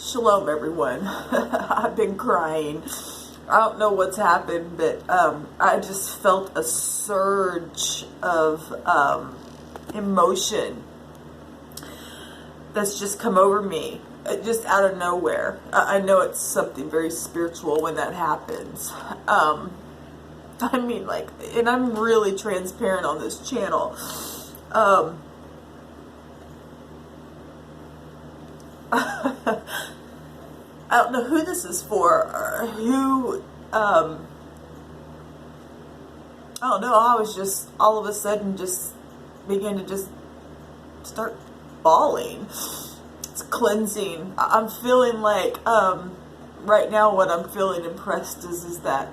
Shalom, everyone. I've been crying. I don't know what's happened, but I just felt a surge of emotion that's just come over me, just out of nowhere. I know it's something very spiritual when that happens. I mean, like, and I'm really transparent on this channel. I don't know who this is for, or who, I don't know, I was just, all of a sudden, just began to just start bawling. It's cleansing. I'm feeling like, right now what I'm feeling impressed is that,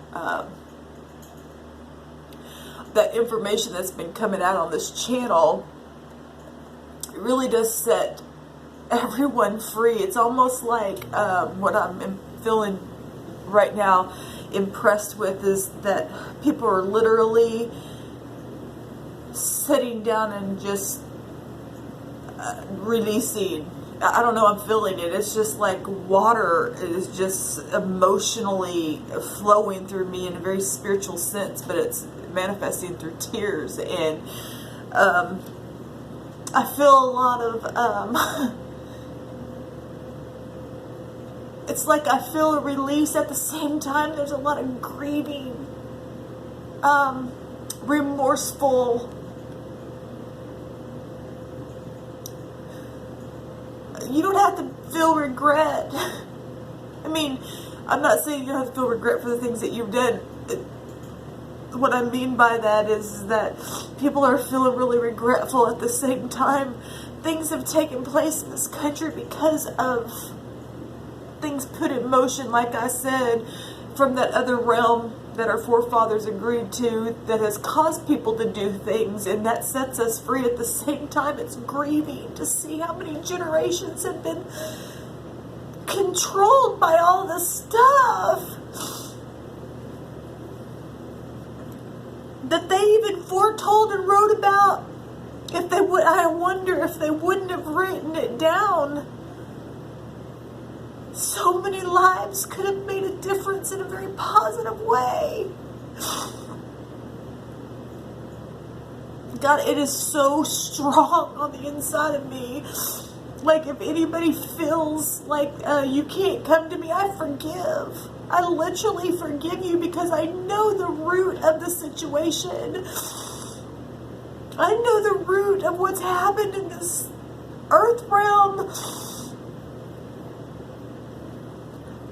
that information that's been coming out on this channel, it really does set everyone free. It's almost like what I'm feeling right now impressed with is that people are literally sitting down and just releasing. I don't know, I'm feeling it. It's just like water is just emotionally flowing through me in a very spiritual sense, but it's manifesting through tears. And I feel a lot of it's like I feel a release at the same time. There's a lot of grieving, remorseful. You don't have to feel regret. I mean, I'm not saying you don't have to feel regret for the things that you've done. What I mean by that is that people are feeling really regretful at the same time. Things have taken place in this country because of things put in motion, like I said, from that other realm that our forefathers agreed to, that has caused people to do things, and that sets us free. At the same time, it's grieving to see how many generations have been controlled by all this stuff that they even foretold and wrote about. If they would, I wonder if they wouldn't have written it down, so many lives could have made a difference in a very positive way. God, it is so strong on the inside of me. Like, if anybody feels like you can't come to me, I forgive. I literally forgive you because I know the root of the situation. I know the root of what's happened in this earth realm.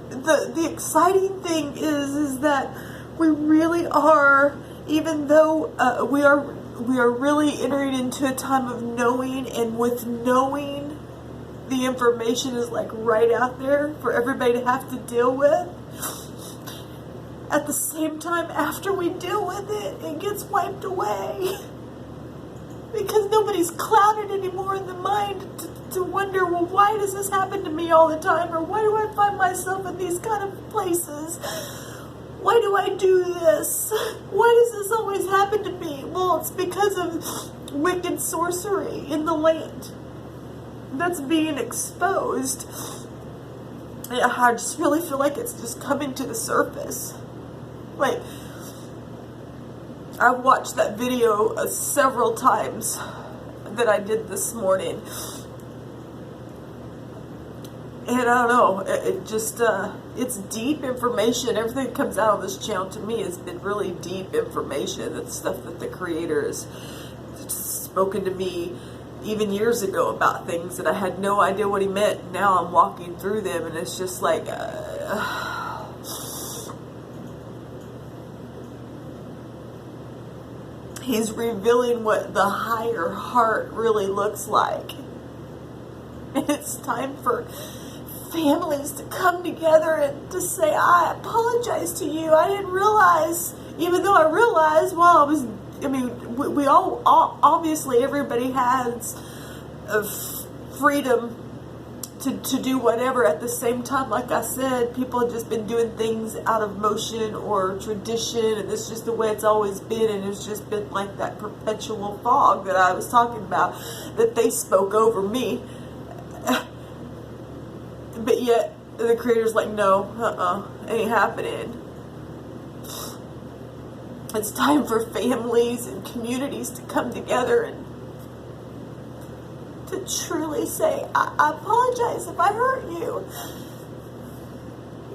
The exciting thing is that we really are, even though we are really entering into a time of knowing, and with knowing, the information is like right out there for everybody to have to deal with. At the same time, after we deal with it, it gets wiped away. Because nobody's clouded anymore in the mind to wonder, well, why does this happen to me all the time? Or why do I find myself in these kind of places? Why do I do this? Why does this always happen to me? Well, it's because of wicked sorcery in the land that's being exposed. I just really feel like it's just coming to the surface. Like, I watched that video several times that I did this morning. And I don't know, it just, it's deep information. Everything that comes out of this channel to me has been really deep information. It's stuff that the Creator has spoken to me even years ago about things that I had no idea what He meant. Now I'm walking through them, and it's just like, He's revealing what the higher heart really looks like. And it's time for families to come together and to say, I apologize to you. I didn't realize, even though I realized, well, we all obviously, everybody has freedom to do whatever. At the same time, like I said, people have just been doing things out of motion or tradition, and it's just the way it's always been, and it's just been like that perpetual fog that I was talking about, that they spoke over me. But yet, the creator's like, no, ain't happening. It's time for families and communities to come together and to truly say, I apologize if I hurt you.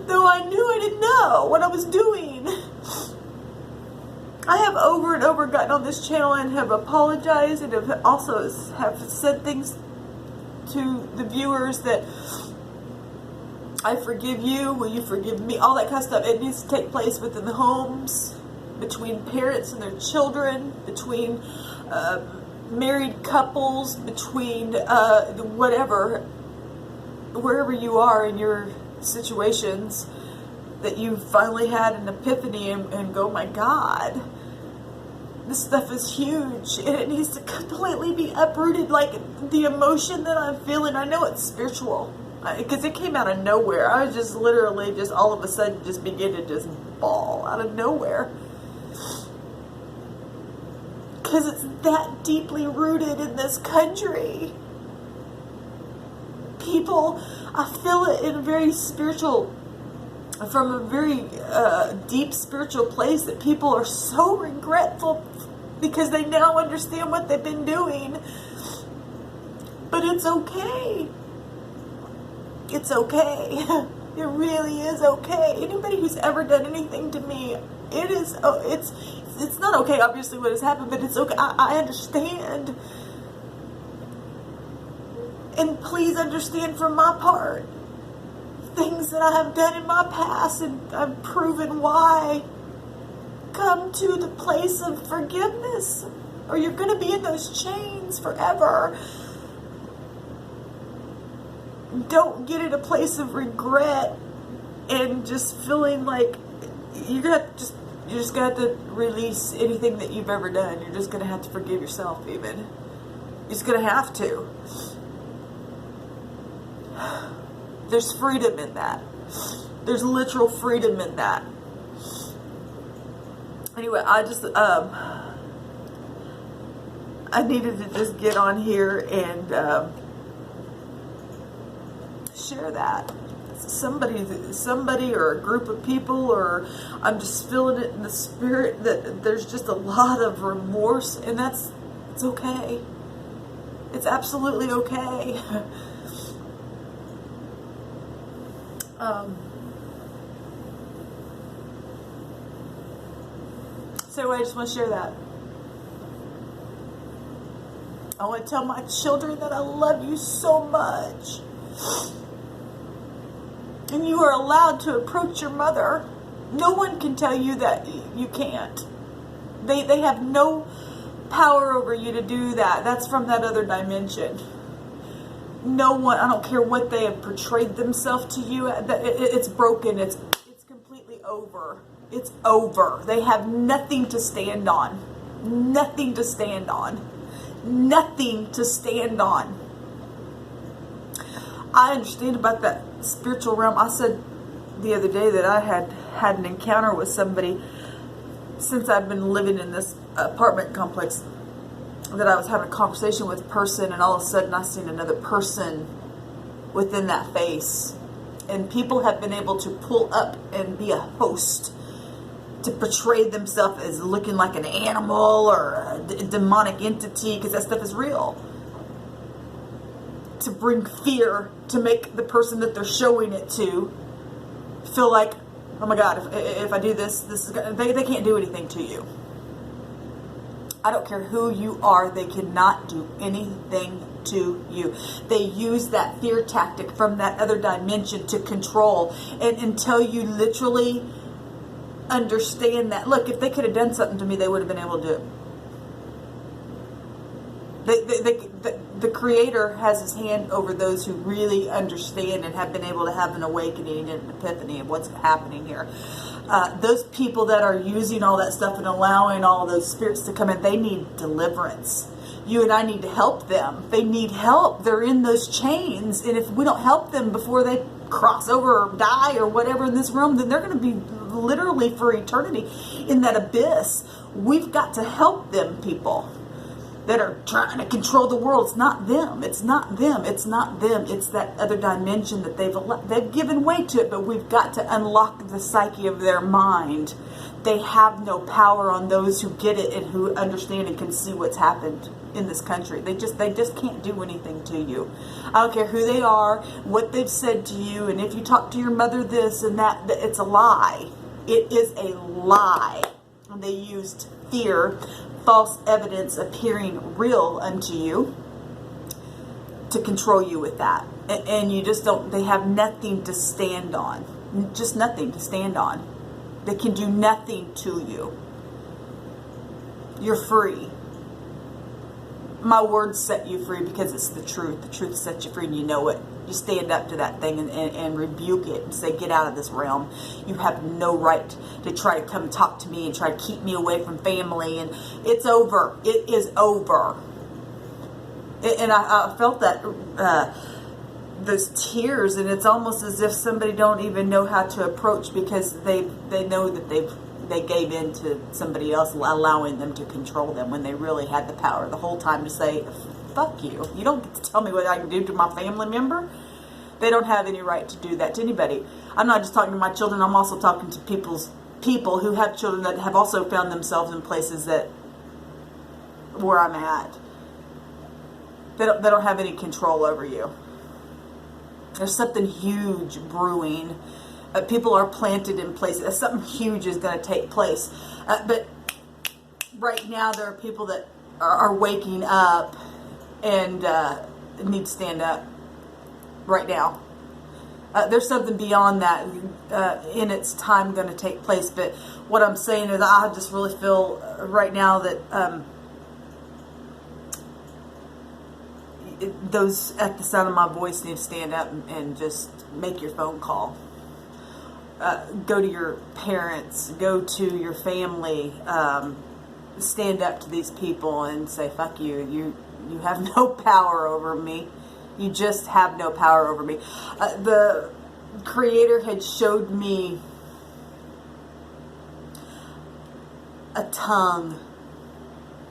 Though I knew I didn't know what I was doing. I have over and over gotten on this channel and have apologized and have also have said things to the viewers that I forgive you, will you forgive me, all that kind of stuff. It needs to take place within the homes, between parents and their children, between married couples, between whatever, wherever you are in your situations, that you finally had an epiphany and go, my God, this stuff is huge and it needs to completely be uprooted. Like the emotion that I'm feeling, I know it's spiritual because it came out of nowhere. I was just literally just all of a sudden just begin to just bawl out of nowhere. Because it's that deeply rooted in this country. People, I feel it in a very spiritual, from a very deep spiritual place, that people are so regretful because they now understand what they've been doing. But it's okay. It's okay. It really is okay. Anybody who's ever done anything to me, it's not okay, obviously, what has happened, but it's okay. I understand. And please understand from my part, things that I have done in my past, and I've proven why. Come to the place of forgiveness, or you're going to be in those chains forever. Don't get in a place of regret and just feeling like you're just gonna have to release anything that you've ever done. You're just gonna have to forgive yourself, even. You're just gonna have to. There's freedom in that. There's literal freedom in that. Anyway, I just I needed to just get on here and share that. Somebody or a group of people, or I'm just feeling it in the spirit that there's just a lot of remorse, and it's okay. It's absolutely okay. So anyway, I just want to share that. I want to tell my children that I love you so much. And you are allowed to approach your mother. No one can tell you that you can't. They have no power over you to do that. That's from that other dimension. No one, I don't care what they have portrayed themselves to you. It's broken. It's completely over. It's over. They have nothing to stand on. Nothing to stand on. Nothing to stand on. I understand about that spiritual realm. I said the other day that I had an encounter with somebody since I've been living in this apartment complex, that I was having a conversation with a person, and all of a sudden I seen another person within that face. And people have been able to pull up and be a host, to portray themselves as looking like an animal or a demonic entity, because that stuff is real. To bring fear, to make the person that they're showing it to feel like, oh my God, if I do this is gonna, they can't do anything to you. I don't care who you are, they cannot do anything to you. They use that fear tactic from that other dimension to control, and until you literally understand that. Look, if they could have done something to me, they would have been able to do it. The Creator has His hand over those who really understand and have been able to have an awakening and an epiphany of what's happening here. Those people that are using all that stuff and allowing all those spirits to come in, they need deliverance. You and I need to help them. They need help. They're in those chains, and if we don't help them before they cross over or die or whatever in this room, then they're going to be literally for eternity in that abyss. We've got to help them, people. that are trying to control the world. It's not them. It's not them. It's not them. It's that other dimension that they've given way to it, but we've got to unlock the psyche of their mind. They have no power on those who get it and who understand and can see what's happened in this country. They just can't do anything to you. I don't care who they are, what they've said to you, and if you talk to your mother this and that, it's a lie. It is a lie. And they used fear, false evidence appearing real unto you, to control you with that. And you just don't, they have nothing to stand on. Just nothing to stand on. They can do nothing to you. You're free. My words set you free because it's the truth. The truth sets you free and you know it. You stand up to that thing and rebuke it and say, get out of this realm. You have no right to try to come talk to me and try to keep me away from family. And it's over. It is over. And I felt that, those tears, and it's almost as if somebody don't even know how to approach because they know that they gave in to somebody else allowing them to control them when they really had the power the whole time to say, fuck you. You don't get to tell me what I can do to my family member. They don't have any right to do that to anybody. I'm not just talking to my children. I'm also talking to people who have children that have also found themselves in places that where I'm at. They don't have any control over you. There's something huge brewing. People are planted in places. Something huge is going to take place. But right now there are people that are waking up and need to stand up right now. There's something beyond that in its time going to take place. But what I'm saying is I just really feel right now that those at the sound of my voice need to stand up and just make your phone call. Go to your parents, go to your family, stand up to these people and say, fuck you. You have no power over me. You just have no power over me. The Creator had showed me a tongue,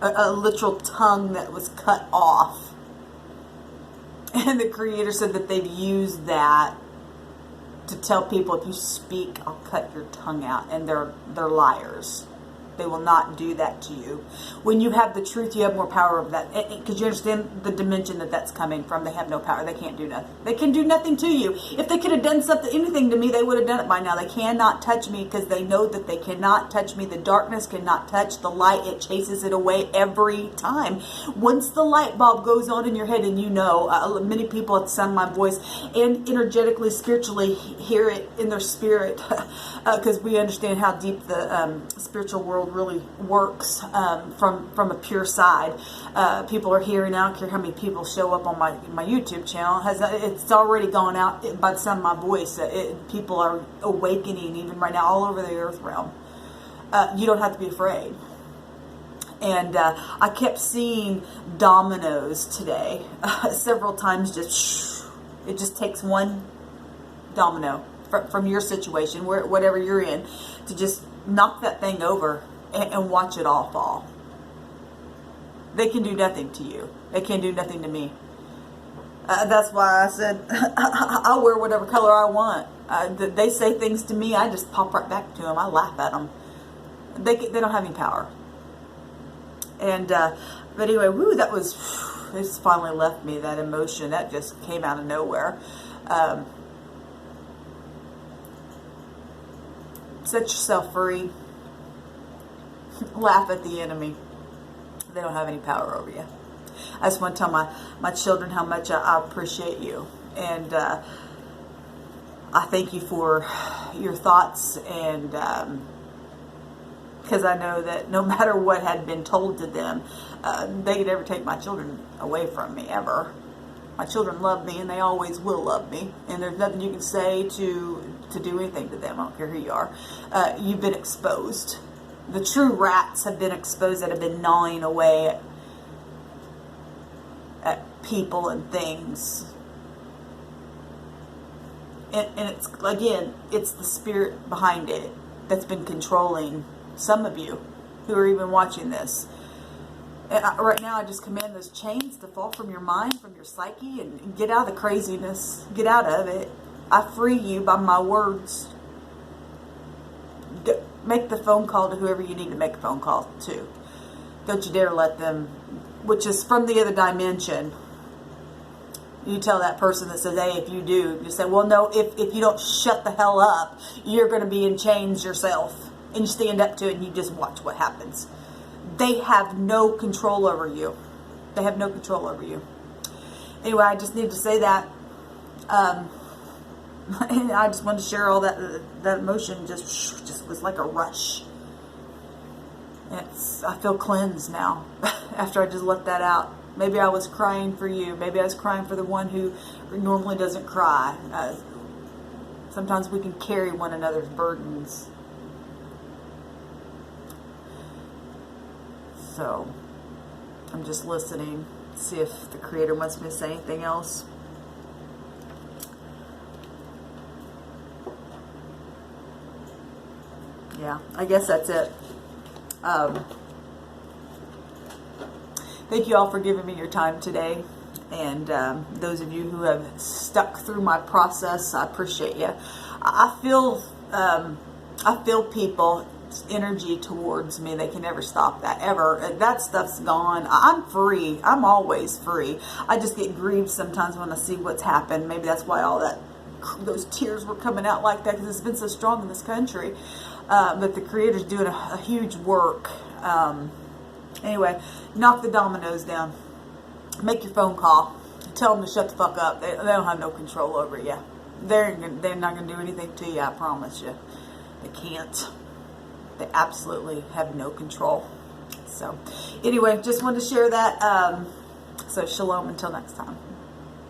a literal tongue that was cut off. And the Creator said that they've used that to tell people, if you speak, I'll cut your tongue out. And they're liars. They will not do that to you. When you have the truth, you have more power over that. Because you understand the dimension that that's coming from. They have no power. They can't do nothing. They can do nothing to you. If they could have done anything to me, they would have done it by now. They cannot touch me because they know that they cannot touch me. The darkness cannot touch the light. It chases it away every time. Once the light bulb goes on in your head, and you know, many people at the sound of my voice and energetically, spiritually hear it in their spirit because we understand how deep the spiritual world really works from a pure side. People are hearing. I don't care how many people show up on my YouTube channel. It's already gone out by the sound of my voice. People are awakening even right now all over the earth realm. You don't have to be afraid. And I kept seeing dominoes today several times. It just takes one domino from your situation, whatever you're in, to just knock that thing over and watch it all fall. They can do nothing to you. They can't do nothing to me. That's why I said I'll wear whatever color I want. They say things to me, I just pop right back to them. I laugh at them. They don't have any power. And but anyway, that was, it just finally left me, that emotion. That just came out of nowhere. Set yourself free. Laugh at the enemy. They don't have any power over you. I just want to tell my children how much I appreciate you. And I thank you for your thoughts. And because I know that no matter what had been told to them, they could never take my children away from me, ever. My children love me, and they always will love me. And there's nothing you can say to do anything to them. I don't care who you are. You've been exposed. The true rats have been exposed, that have been gnawing away at people and things. And it's, again, it's the spirit behind it that's been controlling some of you who are even watching this. Right now, I just command those chains to fall from your mind, from your psyche, and get out of the craziness. Get out of it. I free you by my words. Make the phone call to whoever you need to make a phone call to. Don't you dare let them, which is from the other dimension. You tell that person that says, hey, if you do, you say, well, no, if you don't shut the hell up, you're going to be in chains yourself. And you stand up to it and you just watch what happens. They have no control over you. They have no control over you. Anyway, I just need to say that. And I just wanted to share all that emotion. Just was like a rush. I feel cleansed now after I just let that out. Maybe I was crying for you. Maybe I was crying for the one who normally doesn't cry. Sometimes we can carry one another's burdens. So, I'm just listening. See if the Creator wants me to say anything else. Yeah, I guess that's it. Thank you all for giving me your time today. And those of you who have stuck through my process, I appreciate you. I feel people's energy towards me. They can never stop that, ever. That stuff's gone. I'm free. I'm always free. I just get grieved sometimes when I see what's happened. Maybe that's why those tears were coming out like that, because it's been so strong in this country. But the Creator's doing a huge work. Anyway, knock the dominoes down. Make your phone call. Tell them to shut the fuck up. They don't have no control over you. They're not going to do anything to you, I promise you. They can't. They absolutely have no control. So, anyway, just wanted to share that. So, shalom until next time.